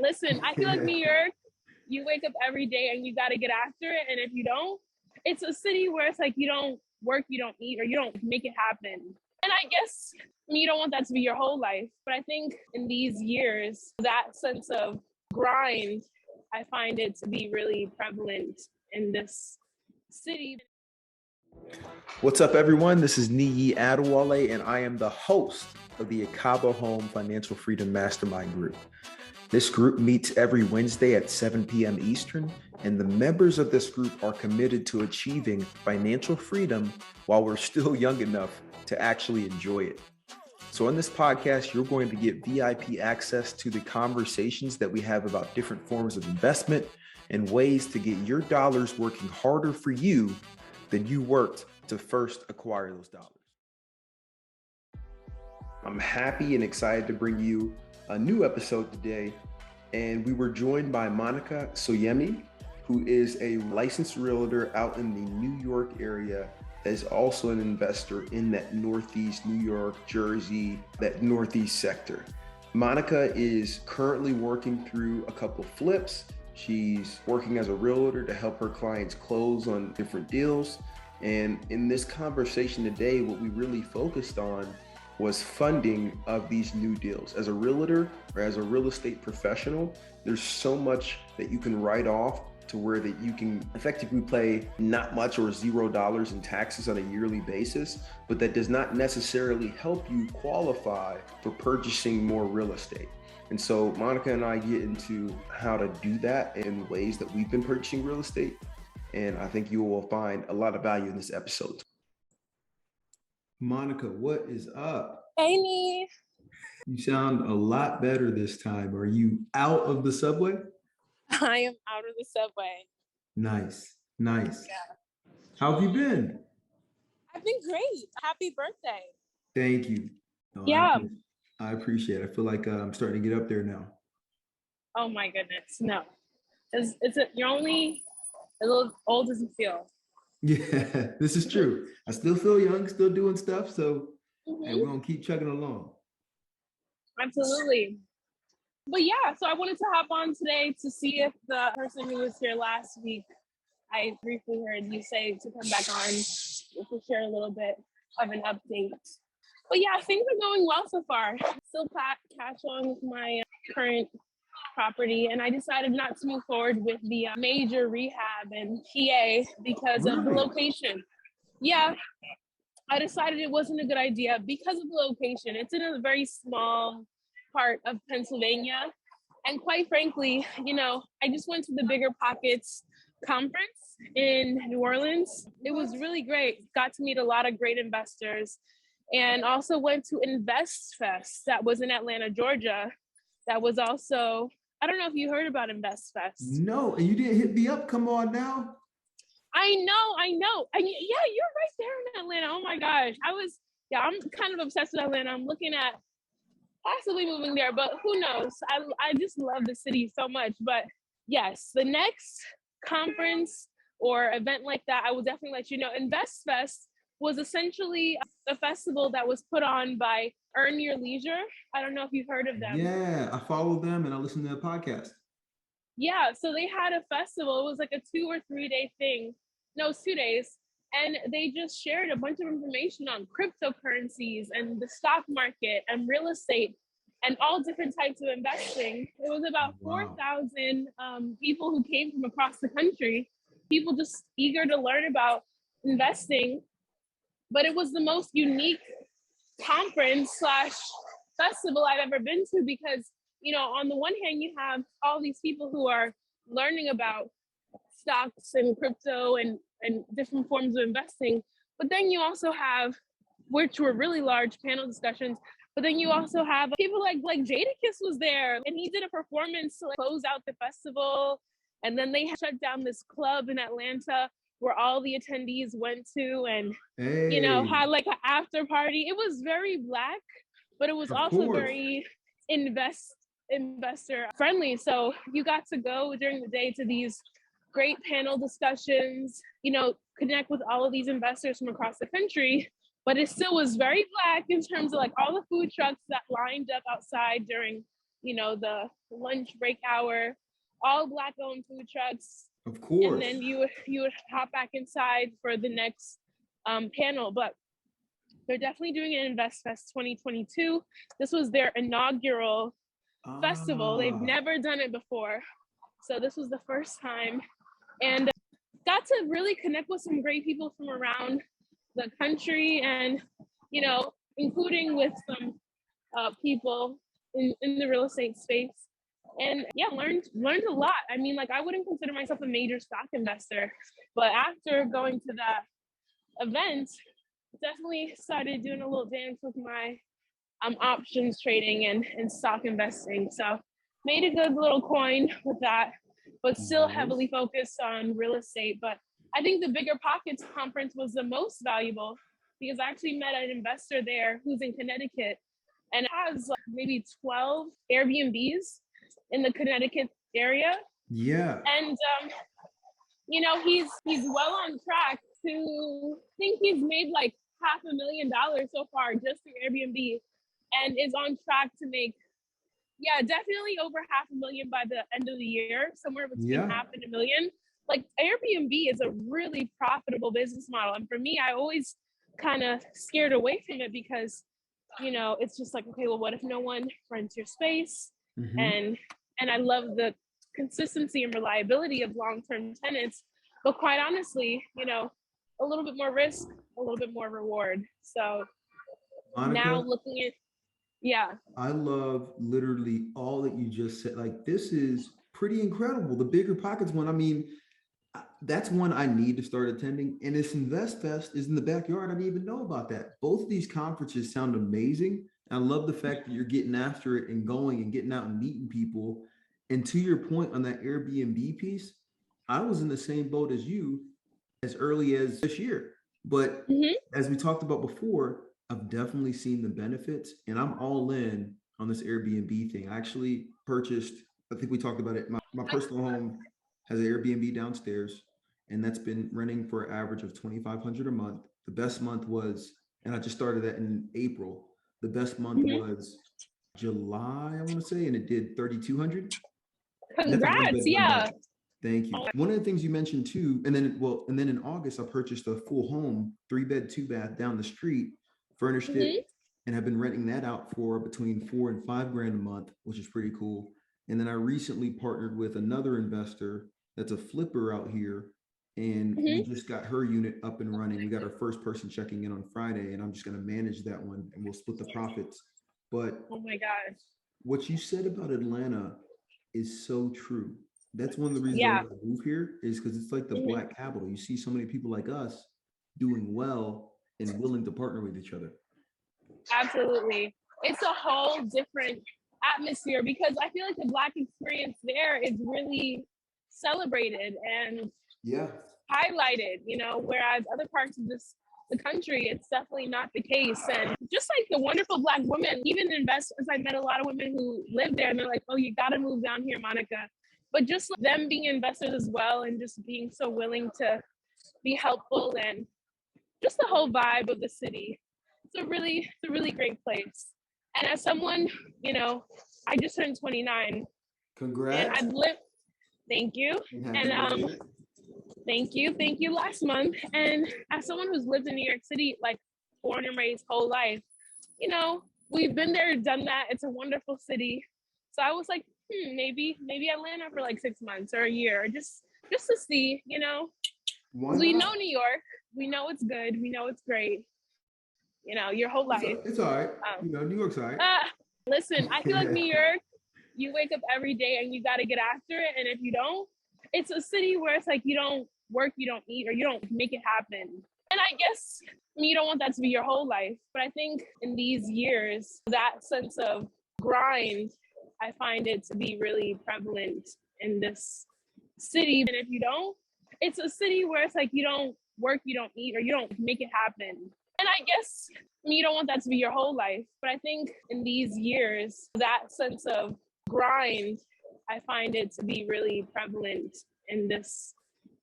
Listen, I feel like New York, you wake up every day and you got to get after it. And if you don't, it's a city where it's like you don't work, you don't eat, or you don't make it happen. And I guess you don't want that to be your whole life. But I think in these years, that sense of grind, I find it to be really prevalent in this city. What's up, everyone? This is Niyi Adewale, and I am the host of the Ekabo Home Financial Freedom Mastermind group. This group meets every Wednesday at 7 p.m. Eastern, and the members of this group are committed to achieving financial freedom while we're still young enough to actually enjoy it. So in this podcast, you're going to get VIP access to the conversations that we have about different forms of investment and ways to get your dollars working harder for you than you worked to first acquire those dollars. I'm happy and excited to bring you a new episode today, and we were joined by Monica Soyemi, who is a licensed realtor out in the New York area that is also an investor in that Northeast New York, Jersey, that Northeast sector. Monica is currently working through a couple flips. She's working as a realtor to help her clients close on different deals. And in this conversation today, what we really focused on was funding of these new deals. As a realtor or as a real estate professional, there's so much that you can write off to where that you can effectively pay not much or $0 in taxes on a yearly basis, but that does not necessarily help you qualify for purchasing more real estate. And so Monica and I get into how to do that in ways that we've been purchasing real estate. And I think you will find a lot of value in this episode. Monica, what is up? Hey, Nee. You sound a lot better this time. Are you out of the subway? I am out of the subway. Nice. Yeah. How have you been? I've been great. Happy birthday. Thank you. No, yeah. I appreciate it. I feel like I'm starting to get up there now. Oh my goodness. No. You're only a little old as you feel. Yeah, this is true. I still feel young, still doing stuff. So hey, we're going to keep chugging along. Absolutely. But yeah, so I wanted to hop on today to see if the person who was here last week, I briefly heard you say to come back on to share a little bit of an update. But yeah, things are going well so far. Still cash on with my current property, and I decided not to move forward with the major rehab in PA because of the location. Yeah, I decided it wasn't a good idea because of the location. It's in a very small part of Pennsylvania. And quite frankly, I just went to the Bigger Pockets conference in New Orleans. It was really great. Got to meet a lot of great investors, and also went to Invest Fest that was in Atlanta, Georgia. That was also, I don't know if you heard about Invest Fest. No, and you didn't hit me up. Come on now. I know. Yeah, you're right there in Atlanta. Oh my gosh. I'm kind of obsessed with Atlanta. I'm looking at possibly moving there, but who knows? I just love the city so much. But yes, the next conference or event like that, I will definitely let you know. Invest Fest was essentially a festival that was put on by Earn Your Leisure. I don't know if you've heard of them. Yeah, I follow them and I listen to their podcast. Yeah, so they had a festival. It was like a 2 or 3 day thing. No, it's 2 days. And they just shared a bunch of information on cryptocurrencies and the stock market and real estate and all different types of investing. It was about 4,000 people who came from across the country, people just eager to learn about investing. But it was the most unique conference / festival I've ever been to because, on the one hand, you have all these people who are learning about stocks and crypto and different forms of investing. But then you also have, which were really large panel discussions, but then you also have people like Jadakiss was there, and he did a performance to close out the festival. And then they shut down this club in Atlanta where all the attendees went to and, had like an after party. It was very Black, but it was also very investor friendly. So you got to go during the day to these great panel discussions, connect with all of these investors from across the country, but it still was very Black in terms of like all the food trucks that lined up outside during, the lunch break hour, all Black owned food trucks. Of course. And then you would hop back inside for the next panel. But they're definitely doing an Invest Fest 2022. This was their inaugural festival. They've never done it before. So this was the first time. And got to really connect with some great people from around the country and, you know, including with some people in the real estate space. And yeah, learned a lot. I mean, like, I wouldn't consider myself a major stock investor, but after going to that event, definitely started doing a little dance with my options trading and stock investing. So made a good little coin with that, but still heavily focused on real estate. But I think the Bigger Pockets conference was the most valuable because I actually met an investor there who's in Connecticut and has like maybe 12 Airbnbs in the Connecticut area. Yeah. And you know, he's well on track to, I think he's made like $500,000 so far just through Airbnb, and is on track to make, yeah, definitely over $500,000 by the end of the year, somewhere between half and $1 million. Like, Airbnb is a really profitable business model. And for me, I always kind of scared away from it because, you know, it's just like, okay, well, what if no one rents your space? And I love the consistency and reliability of long-term tenants, but quite honestly, you know, a little bit more risk, a little bit more reward. So Monica, now looking at, yeah. I love literally all that you just said. Like, this is pretty incredible. The Bigger Pockets one, I mean, that's one I need to start attending. And this Invest Fest is in the backyard. I didn't even know about that. Both of these conferences sound amazing. I love the fact that you're getting after it and going and getting out and meeting people. And to your point on that Airbnb piece, I was in the same boat as you as early as this year. But as we talked about before, I've definitely seen the benefits, and I'm all in on this Airbnb thing. I actually purchased, I think we talked about it, my personal home has an Airbnb downstairs, and that's been renting for an average of $2,500 a month. The best month was, and I just started that in April. The best month was July, I want to say, and it did 3,200. Congrats! Yeah. Thank you. One of the things you mentioned too, and then in August, I purchased a full home, 3-bed, 2-bath down the street, furnished it, and have been renting that out for between $4,000 and $5,000 a month, which is pretty cool. And then I recently partnered with another investor that's a flipper out here, and we just got her unit up and running. We got our first person checking in on Friday, and I'm just going to manage that one, and we'll split the profits. But oh my gosh, what you said about Atlanta is so true. That's one of the reasons I want to move here, is because it's like the Black capital. You see so many people like us doing well and willing to partner with each other. Absolutely. It's a whole different atmosphere because I feel like the Black experience there is really celebrated and highlighted, you know, whereas other parts of the country, it's definitely not the case. And just like the wonderful Black women, even investors, I met a lot of women who live there and they're like, oh, you got to move down here, Monica. But just them being investors as well and just being so willing to be helpful and just the whole vibe of the city. It's a really great place. And as someone, you know, I just turned 29. Congrats. And I've lived, thank you. And thank you last month. And as someone who's lived in New York City, like born and raised whole life, you know, we've been there, done that. It's a wonderful city. So I was like, maybe Atlanta for like 6 months or a year, just to see, you know. We know New York, we know it's good, we know it's great. You know, your whole life. It's all right. You know, New York's all right. Listen, I feel like New York, you wake up every day and you got to get after it. And if you don't, it's a city where it's like you don't work, you don't eat, or you don't make it happen. And I guess you don't want that to be your whole life. But I think in these years, that sense of grind, I find it to be really prevalent in this city. And if you don't, it's a city where it's like you don't work, you don't eat, or you don't make it happen. And I guess you don't want that to be your whole life. But I think in these years, that sense of grind, I find it to be really prevalent in this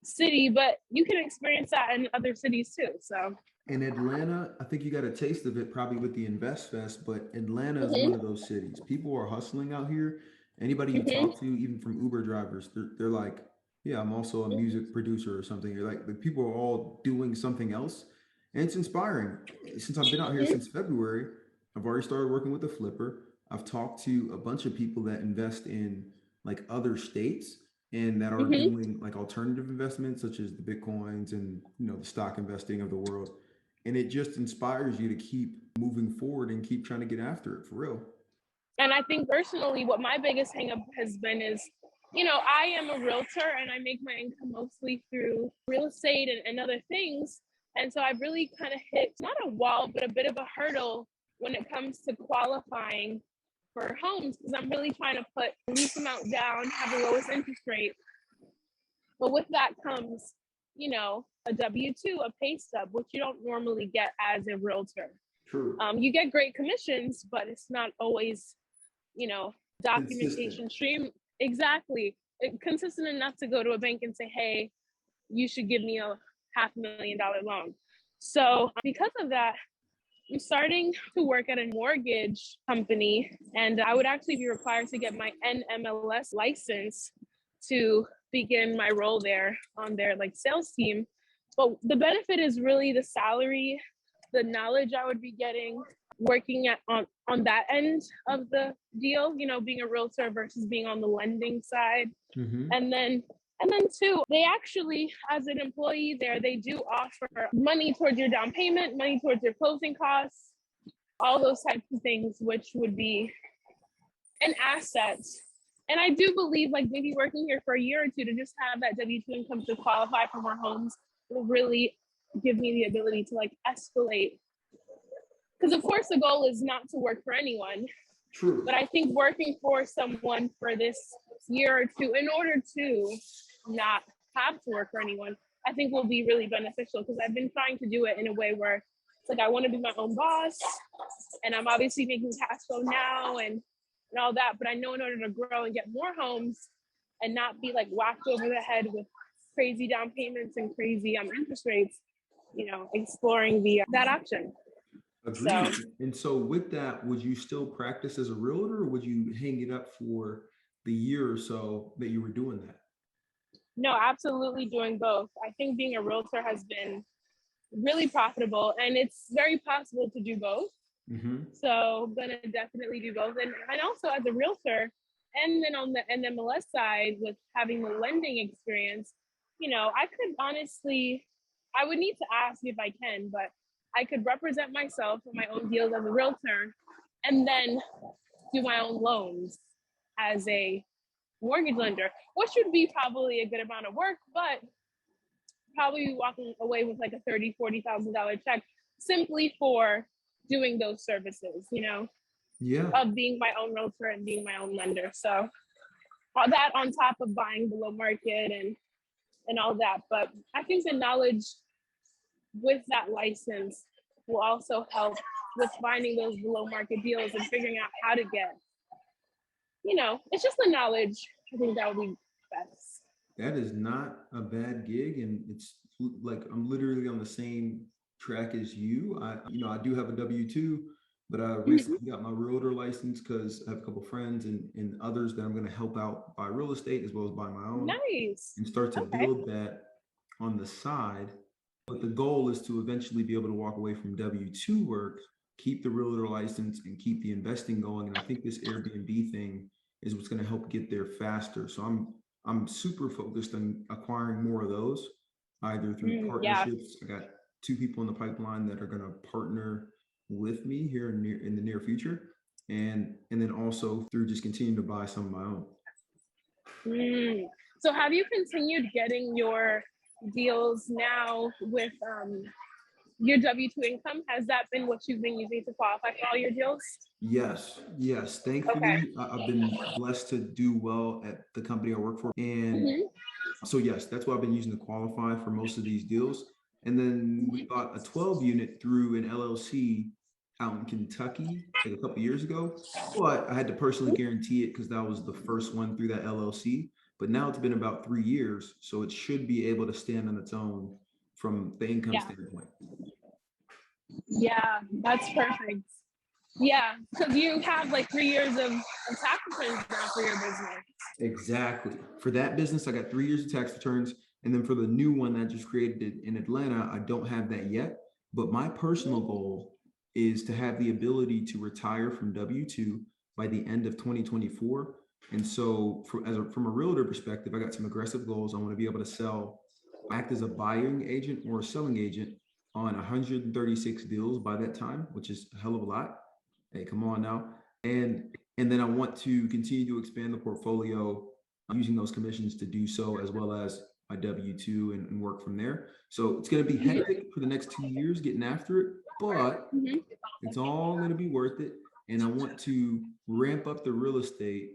city. But you can experience that in other cities too. So in Atlanta, I think you got a taste of it probably with the Invest Fest, but Atlanta is one of those cities. People are hustling out here. Anybody you Mm-hmm. talk to, even from Uber drivers, they're like, yeah, I'm also a music producer or something. You're like, the people are all doing something else. And it's inspiring. Since I've been out here Mm-hmm. since February, I've already started working with a flipper. I've talked to a bunch of people that invest in like other states and that are Mm-hmm. doing like alternative investments such as the Bitcoins and the stock investing of the world. And it just inspires you to keep moving forward and keep trying to get after it for real. And I think personally, what my biggest hangup has been is, I am a realtor and I make my income mostly through real estate and other things. And so I've really kind of hit not a wall, but a bit of a hurdle when it comes to qualifying for homes, because I'm really trying to put the least amount down, have the lowest interest rate. But with that comes, a W-2, a pay stub, which you don't normally get as a realtor. True. You get great commissions, but it's not always Consistent. documentation stream. Exactly. Consistent enough to go to a bank and say, hey, you should give me a $500,000 loan. So because of that, I'm starting to work at a mortgage company, and I would actually be required to get my NMLS license to begin my role there on their sales team. But the benefit is really the salary, the knowledge I would be getting working on that end of the deal, being a realtor versus being on the lending side. Mm-hmm. And then too, they actually, as an employee there, they do offer money towards your down payment, money towards your closing costs, all those types of things, which would be an asset. And I do believe maybe working here for a year or two to just have that W-2 income to qualify for more homes will really give me the ability to escalate. Because of course the goal is not to work for anyone. True. But I think working for someone for this year or two in order to not have to work for anyone, I think will be really beneficial, because I've been trying to do it in a way where it's I want to be my own boss, and I'm obviously making cash flow now and all that. But I know in order to grow and get more homes and not be whacked over the head with crazy down payments and crazy interest rates, exploring that option. Agreed. And so with that, would you still practice as a realtor, or would you hang it up for the year or so that you were doing that? No, absolutely doing both. I think being a realtor has been really profitable, and it's very possible to do both. Mm-hmm. So I'm gonna definitely do both. And also as a realtor, and then on the NMLS side with having the lending experience, I could honestly, I would need to ask if I can, but I could represent myself for my own deals as a realtor and then do my own loans as a mortgage lender, which would be probably a good amount of work, but probably walking away with a $30,000-$40,000 check simply for doing those services, Yeah. of being my own realtor and being my own lender. So all that on top of buying below market and all that. But I think the knowledge with that license will also help with finding those below market deals and figuring out how to get, it's just the knowledge. I think that would be best. That is not a bad gig, and it's like I'm literally on the same track as you. I do have a W-2, but I recently got my realtor license because I have a couple of friends and others that I'm going to help out buy real estate as well as buy my own Nice. and start to Okay. build that on the side. But the goal is to eventually be able to walk away from W-2 work, keep the realtor license, and keep the investing going. And I think this Airbnb thing is what's going to help get there faster. So I'm super focused on acquiring more of those, either through Yeah. partnerships. I got two people in the pipeline that are going to partner with me here in the near future, and then also through just continuing to buy some of my own. So have you continued getting your deals now with your W-2 income? Has that been what you've been using to qualify for all your deals? Yes. Thankfully, I've been blessed to do well at the company I work for. And so, yes, that's what I've been using to qualify for most of these deals. And then we bought a 12 unit through an LLC out in Kentucky like a couple years ago. But I had to personally guarantee it because that was the first one through that LLC. But now it's been about 3 years. So it should be able to stand on its own from the income standpoint. Yeah, that's perfect. Yeah, because you have like 3 years of tax returns now for your business. Exactly. For that business, I got 3 years of tax returns. And then for the new one that I just created in Atlanta, I don't have that yet. But my personal goal is to have the ability to retire from W-2 by the end of 2024. And so from a realtor perspective, I got some aggressive goals. I want to be able to act as a buying agent or a selling agent on 136 deals by that time, which is a hell of a lot. Hey, come on now. And then I want to continue to expand the portfolio using those commissions to do so, as well as my W-2 and work from there. So it's going to be hectic for the next 2 years getting after it, but it's all going to be worth it. And I want to ramp up the real estate,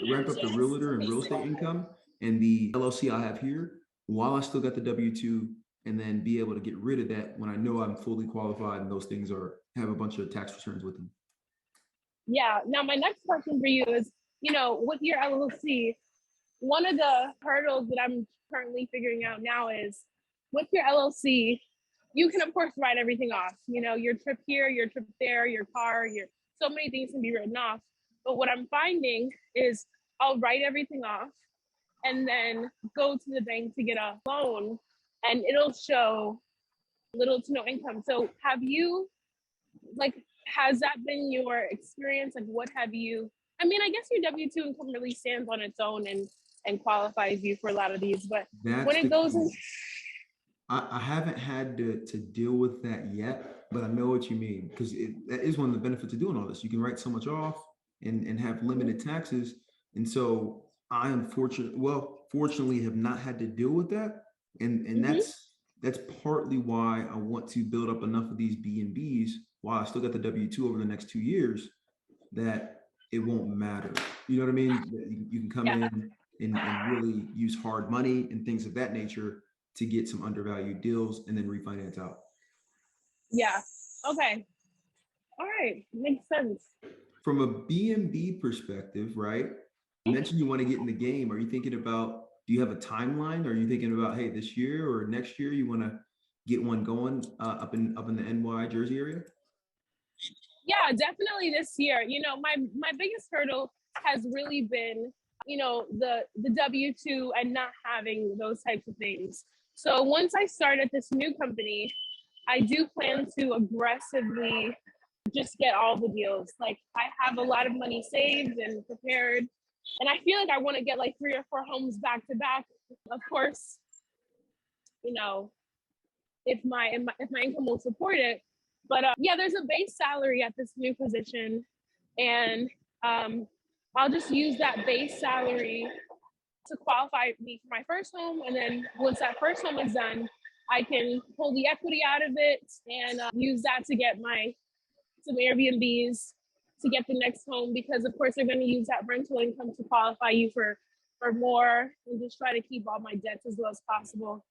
ramp up the realtor and real estate income and the LLC I have here while I still got the W-2, and then be able to get rid of that when I know I'm fully qualified and those things have a bunch of tax returns with them. Yeah. Now, my next question for you is, with your LLC, one of the hurdles that I'm currently figuring out now is with your LLC, you can of course write everything off. Your trip here, your trip there, your car, so many things can be written off. But what I'm finding is I'll write everything off and then go to the bank to get a loan, and it'll show little to no income. So has that been your experience? Like, what have you, I guess your W-2 income really stands on its own and qualifies you for a lot of these, but That's when it goes in. I haven't had to deal with that yet, but I know what you mean, because that is one of the benefits of doing all this. You can write so much off and have limited taxes. And so I am fortunately have not had to deal with that. And that's partly why I want to build up enough of these B&Bs while I still got the W-2 over the next 2 years, that it won't matter. You know what I mean? You can come in and really use hard money and things of that nature to get some undervalued deals and then refinance out. Yeah. Okay. All right. Makes sense. From a B&B perspective, right? You mentioned you want to get in the game. Are you thinking about, do you have a timeline? Are you thinking about, hey, this year or next year you want to get one going up in the NY Jersey area? Yeah, definitely this year. My biggest hurdle has really been, the W-2 and not having those types of things. So once I start at this new company, I do plan to aggressively just get all the deals. Like, I have a lot of money saved and prepared, and I feel like I want to get like 3 or 4 homes back to back. Of course, if my income will support it. But yeah, there's a base salary at this new position, and I'll just use that base salary to qualify me for my first home. And then once that first home is done, I can pull the equity out of it and use that to get some Airbnbs to get the next home, because of course they're going to use that rental income to qualify you for more, and just try to keep all my debts as low as possible.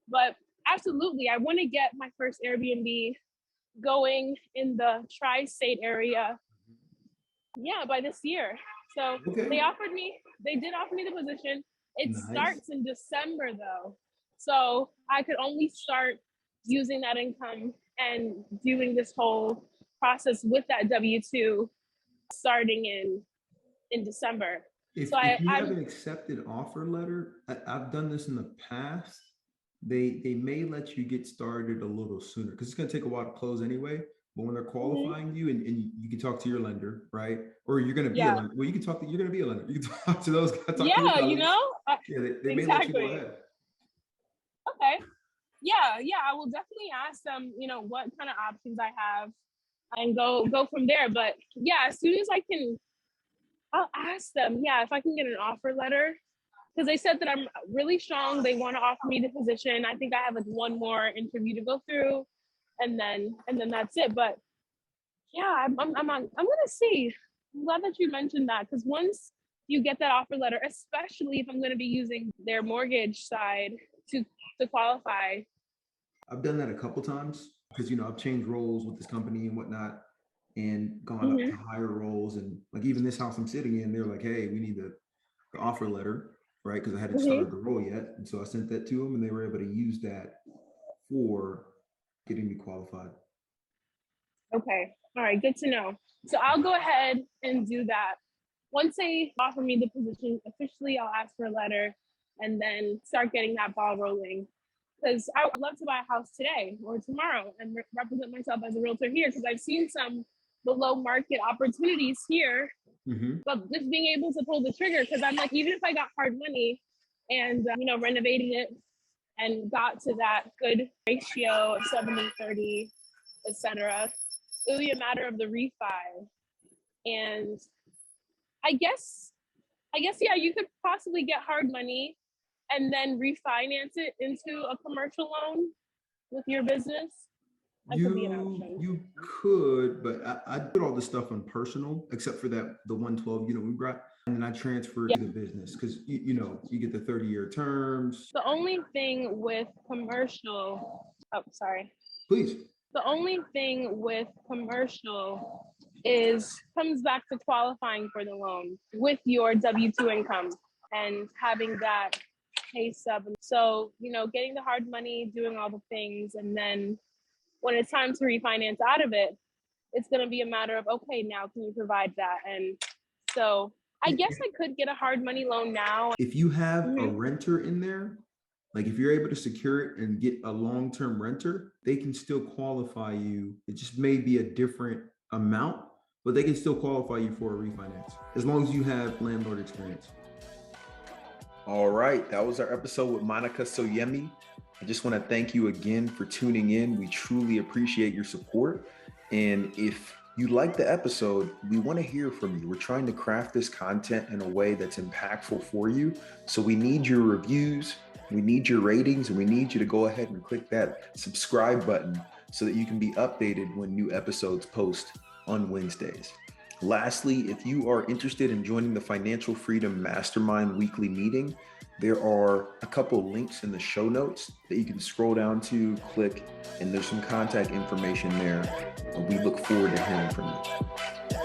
But absolutely, I want to get my first Airbnb going in the tri-state area, by this year. So okay. They did offer me the position. It starts in December though, so I could only start using that income and doing this whole process with that W-2 starting in December. If you have an accepted offer letter, I've done this in the past, they may let you get started a little sooner, because it's going to take a while to close anyway. But when they're qualifying you, and you can talk to your lender, right? Or you're going to be a lender. Well, you're going to be a lender. You can talk to those guys. They may let you go ahead. Okay. Yeah, I will definitely ask them, what kind of options I have, and go from there. But yeah, as soon as I can, I'll ask them, if I can get an offer letter, because they said that I'm really strong. They want to offer me the position. I think I have like one more interview to go through, and then that's it. But yeah, I'm gonna see. I'm glad that you mentioned that, because once you get that offer letter, especially if I'm going to be using their mortgage side to qualify. I've done that a couple times, because I've changed roles with this company and whatnot, and gone up to higher roles. And like even this house I'm sitting in, they're like, hey, we need the offer letter, right? Because I hadn't started the role yet. And so I sent that to them, and they were able to use that for getting me qualified. Okay. All right. Good to know. So I'll go ahead and do that. Once they offer me the position officially, I'll ask for a letter and then start getting that ball rolling. Because I would love to buy a house today or tomorrow and represent myself as a realtor here because I've seen some below market opportunities here. Mm-hmm. But just being able to pull the trigger, because I'm like, even if I got hard money and, renovated it and got to that good ratio of 70/30, etc., it would be a matter of the refi. And I guess, yeah, you could possibly get hard money and then refinance it into a commercial loan with your business. That could be an option. You could, but I put all this stuff on personal, except for the 112 unit we brought, and then I transfer it to the business because you get the 30-year terms. The only thing with commercial, oh, sorry. Please. The only thing with commercial is comes back to qualifying for the loan with your W-2 income and having that pay sub. So, getting the hard money, doing all the things, and then when it's time to refinance out of it, it's going to be a matter of, okay, now can you provide that? And so I guess I could get a hard money loan now. If you have a renter in there, like if you're able to secure it and get a long-term renter, they can still qualify you. It just may be a different amount, but they can still qualify you for a refinance as long as you have landlord experience. All right, that was our episode with Monica Soyemi. I just want to thank you again for tuning in. We truly appreciate your support. And if you like the episode, we want to hear from you. We're trying to craft this content in a way that's impactful for you. So we need your reviews, we need your ratings, and we need you to go ahead and click that subscribe button so that you can be updated when new episodes post on Wednesdays. Lastly, if you are interested in joining the Financial Freedom Mastermind weekly meeting, there are a couple links in the show notes that you can scroll down to, click, and there's some contact information there. We look forward to hearing from you.